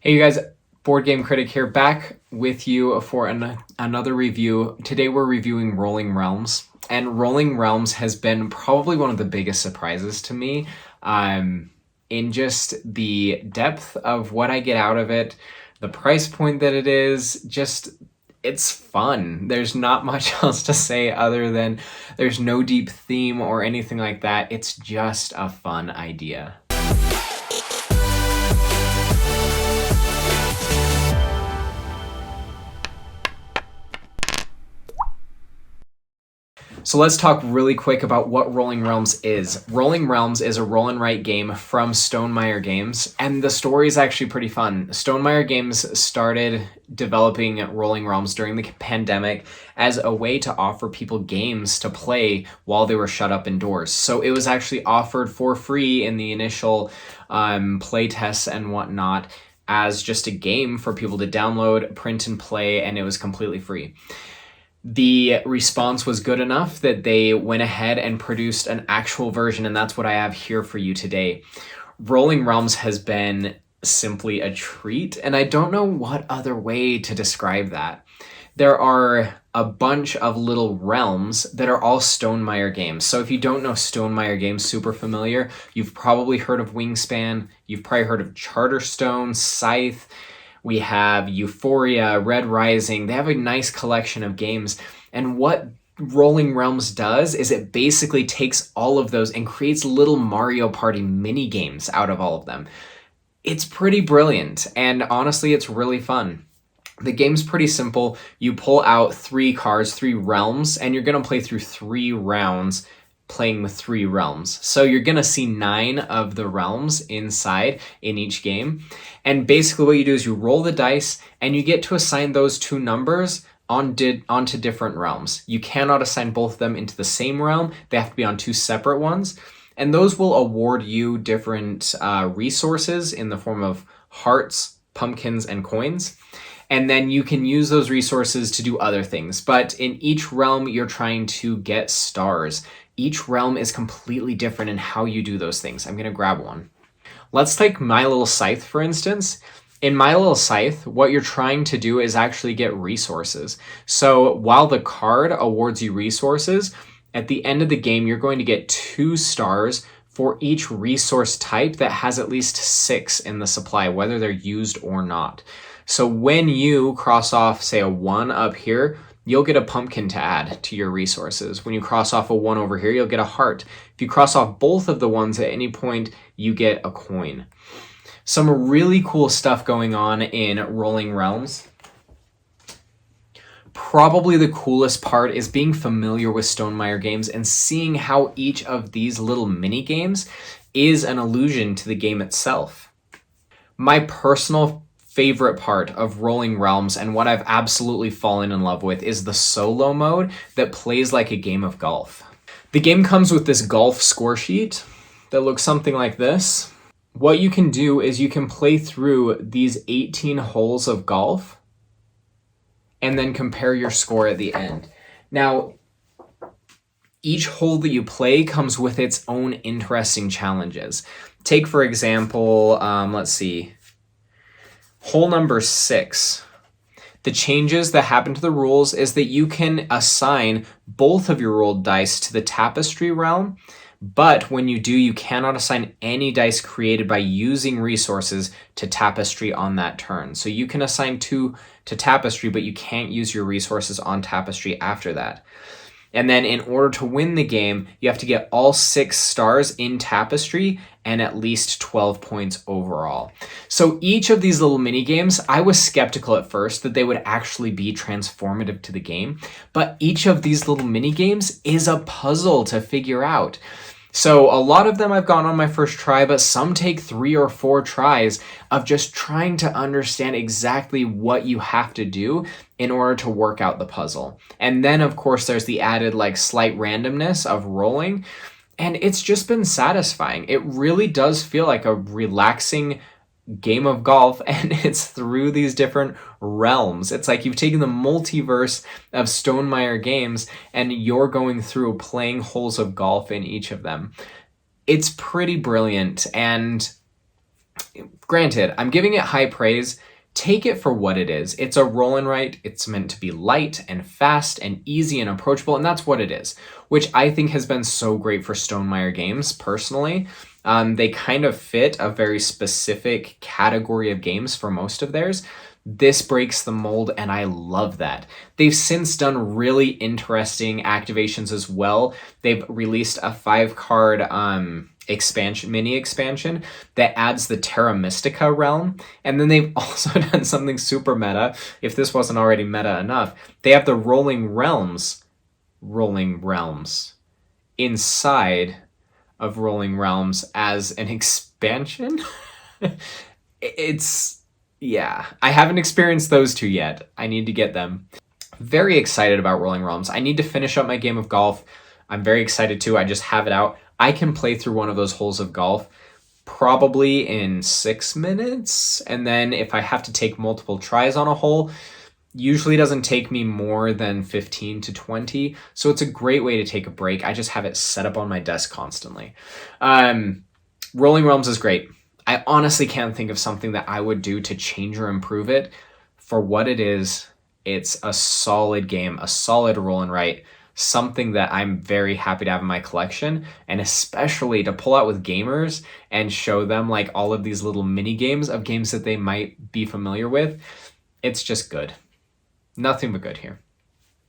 Hey you guys, Board Game Critic here, back with you for another review. Today we're reviewing Rolling Realms, and Rolling Realms has been probably one of the biggest surprises to me, in just the depth of what I get out of it, the price point that it is, just it's fun. There's not much else to say other than there's no deep theme or anything like that. It's just a fun idea. So let's talk really quick about what Rolling Realms is. Rolling Realms is a roll and write game from Stonemaier Games, and the story is actually pretty fun. Stonemaier Games started developing Rolling Realms during the pandemic as a way to offer people games to play while they were shut up indoors. So it was actually offered for free in the initial play tests and whatnot as just a game for people to download, print, and play, and it was completely free. The response was good enough that they went ahead and produced an actual version, and that's what I have here for you today. Rolling Realms has been simply a treat, and I don't know what other way to describe that. There are a bunch of little realms that are all Stonemaier games. So if you don't know Stonemaier Games, super familiar, you've probably heard of Wingspan, you've probably heard of Charterstone, Scythe. We have Euphoria, Red Rising. They have a nice collection of games. And what Rolling Realms does is it basically takes all of those and creates little Mario Party mini games out of all of them. It's pretty brilliant, and honestly, it's really fun. The game's pretty simple. You pull out 3 cards, 3 realms, and you're going to play through 3 rounds playing with 3 realms. So you're going to see 9 of the realms inside in each game. And basically what you do is you roll the dice and you get to assign those 2 numbers onto different realms. You cannot assign both of them into the same realm. They have to be on 2 separate ones. And those will award you different resources in the form of hearts, pumpkins, and coins. And then you can use those resources to do other things. But in each realm, you're trying to get stars. Each realm is completely different in how you do those things. I'm going to grab one. Let's take My Little Scythe, for instance. In My Little Scythe, what you're trying to do is actually get resources. So while the card awards you resources, at the end of the game, you're going to get 2 stars for each resource type that has at least 6 in the supply, whether they're used or not. So when you cross off, say, a 1 up here, you'll get a pumpkin to add to your resources. When you cross off a 1 over here, you'll get a heart. If you cross off both of the ones at any point, you get a coin. Some really cool stuff going on in Rolling Realms. Probably the coolest part is being familiar with Stonemaier Games and seeing how each of these little mini games is an allusion to the game itself. My personal favorite part of Rolling Realms and what I've absolutely fallen in love with is the solo mode that plays like a game of golf. The game comes with this golf score sheet that looks something like this. What you can do is you can play through these 18 holes of golf and then compare your score at the end. Now, each hole that you play comes with its own interesting challenges. Take, for example, let's see, hole number 6. The changes that happen to the rules is that you can assign both of your rolled dice to the tapestry realm, but when you do, you cannot assign any dice created by using resources to tapestry on that turn. So you can assign 2 to tapestry, but you can't use your resources on tapestry after that. And then in order to win the game, you have to get all 6 stars in tapestry and at least 12 points overall. So each of these little mini games, I was skeptical at first that they would actually be transformative to the game, but each of these little mini games is a puzzle to figure out. So a lot of them I've gone on my first try, but some take 3 or 4 tries of just trying to understand exactly what you have to do in order to work out the puzzle. And then, of course, there's the added slight randomness of rolling, and it's just been satisfying. It really does feel like a relaxing game of golf, and it's through these different realms. It's like you've taken the multiverse of Stonemaier Games and you're going through playing holes of golf in each of them. It's pretty brilliant, and Granted, I'm giving it high praise. Take it for what it is. It's a roll and write. It's meant to be light and fast and easy and approachable, and that's what it is, which I think has been so great for Stonemaier games personally. They kind of fit a very specific category of games for most of theirs. This breaks the mold, and I love that. They've since done really interesting activations as well. They've released a 5-card mini expansion that adds the Terra Mystica realm, and then they've also done something super meta. If this wasn't already meta enough, they have the rolling realms inside of Rolling Realms as an expansion. It's, yeah, I haven't experienced those two yet. I need to get them. Very excited about Rolling Realms. I need to finish up my game of golf. I'm very excited too. I just have it out. I can play through one of those holes of golf probably in 6 minutes. And then if I have to take multiple tries on a hole, usually doesn't take me more than 15 to 20. So it's a great way to take a break. I just have it set up on my desk constantly. Rolling Realms is great. I honestly can't think of something that I would do to change or improve it. For what it is, it's a solid game, a solid roll and write, something that I'm very happy to have in my collection, and especially to pull out with gamers and show them like all of these little mini games of games that they might be familiar with. It's just good. Nothing but good here.